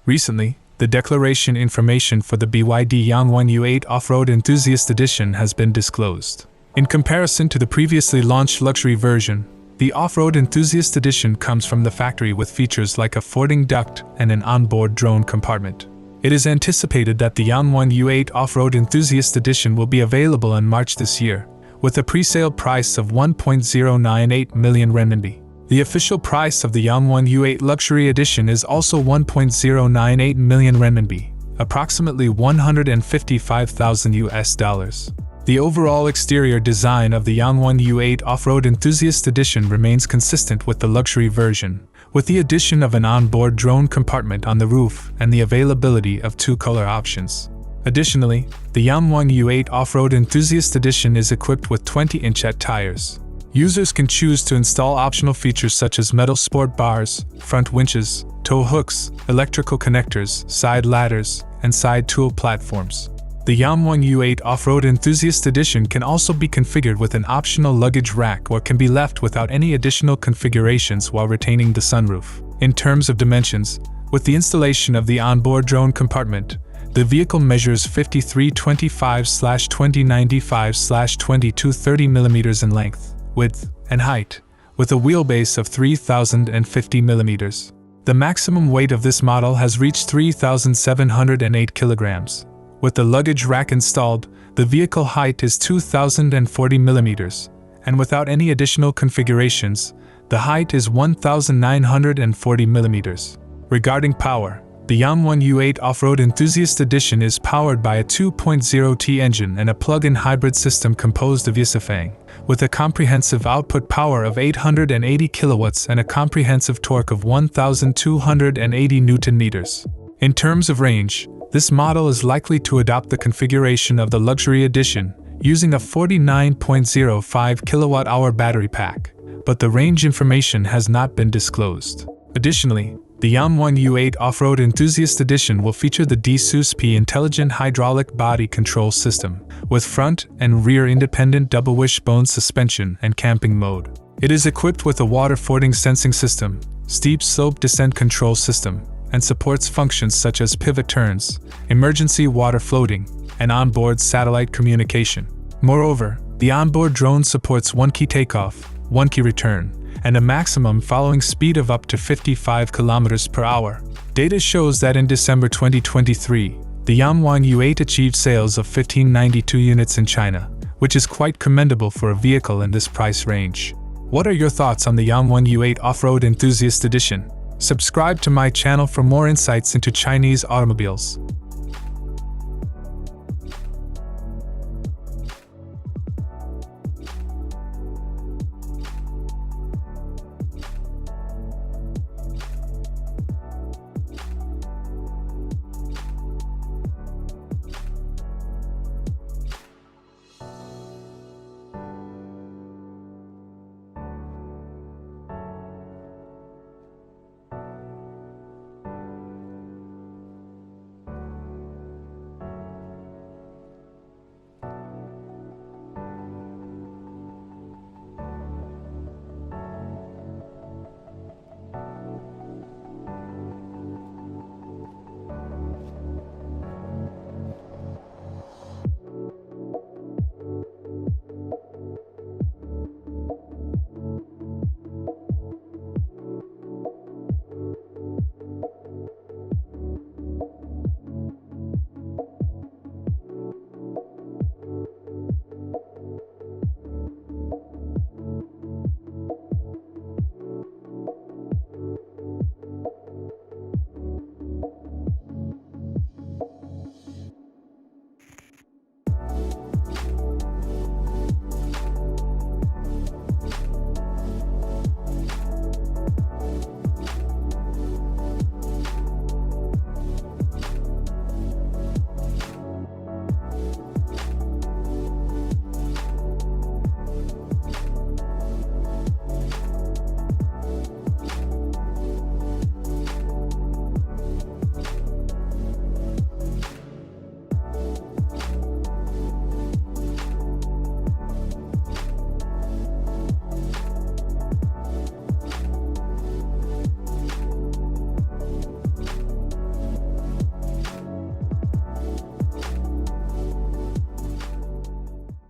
Recently, the declaration information for the BYD YangWang U8 Off-Road Enthusiast Edition has been disclosed. In comparison to the previously launched luxury version, the Off-Road Enthusiast Edition comes from the factory with features like a fording duct and an onboard drone compartment. It is anticipated that the YangWang U8 Off-Road Enthusiast Edition will be available in March this year, with a pre-sale price of 1.098 million renminbi. The official price of the YangWang U8 Luxury Edition is also 1.098 million renminbi, approximately $155,000. The overall exterior design of the YangWang U8 Off-Road Enthusiast Edition remains consistent with the luxury version, with the addition of an onboard drone compartment on the roof and the availability of two color options. Additionally, the YangWang U8 Off-Road Enthusiast Edition is equipped with 20-inch tires. Users can choose to install optional features such as metal sport bars, front winches, tow hooks, electrical connectors, side ladders, and side tool platforms. The YangWang U8 Off-Road Enthusiast Edition can also be configured with an optional luggage rack or can be left without any additional configurations while retaining the sunroof. In terms of dimensions, with the installation of the onboard drone compartment, the vehicle measures 5325/2095/2230 mm in length, width, and height, with a wheelbase of 3050 mm. The maximum weight of this model has reached 3,708 kilograms. With the luggage rack installed, the vehicle height is 2,040 mm, and without any additional configurations, the height is 1,940 mm. Regarding power, the YangWang U8 Off-Road Enthusiast Edition is powered by a 2.0T engine and a plug-in hybrid system composed of YangWang, with a comprehensive output power of 880 kilowatts and a comprehensive torque of 1,280 Nm. In terms of range, this model is likely to adopt the configuration of the luxury edition, using a 49.05 kWh battery pack, but the range information has not been disclosed. Additionally, the YangWang U8 Off-Road Enthusiast Edition will feature the DSUSP intelligent hydraulic body control system, with front and rear independent double wishbone suspension and camping mode. It is equipped with a water fording sensing system, steep slope descent control system, and supports functions such as pivot turns, emergency water floating, and onboard satellite communication. Moreover, the onboard drone supports 1-key takeoff, 1-key return, and a maximum following speed of up to 55 km per hour. Data shows that in December 2023, the YangWang U8 achieved sales of 1,592 units in China, which is quite commendable for a vehicle in this price range. What are your thoughts on the YangWang U8 Off-Road Enthusiast Edition? Subscribe to my channel for more insights into Chinese automobiles.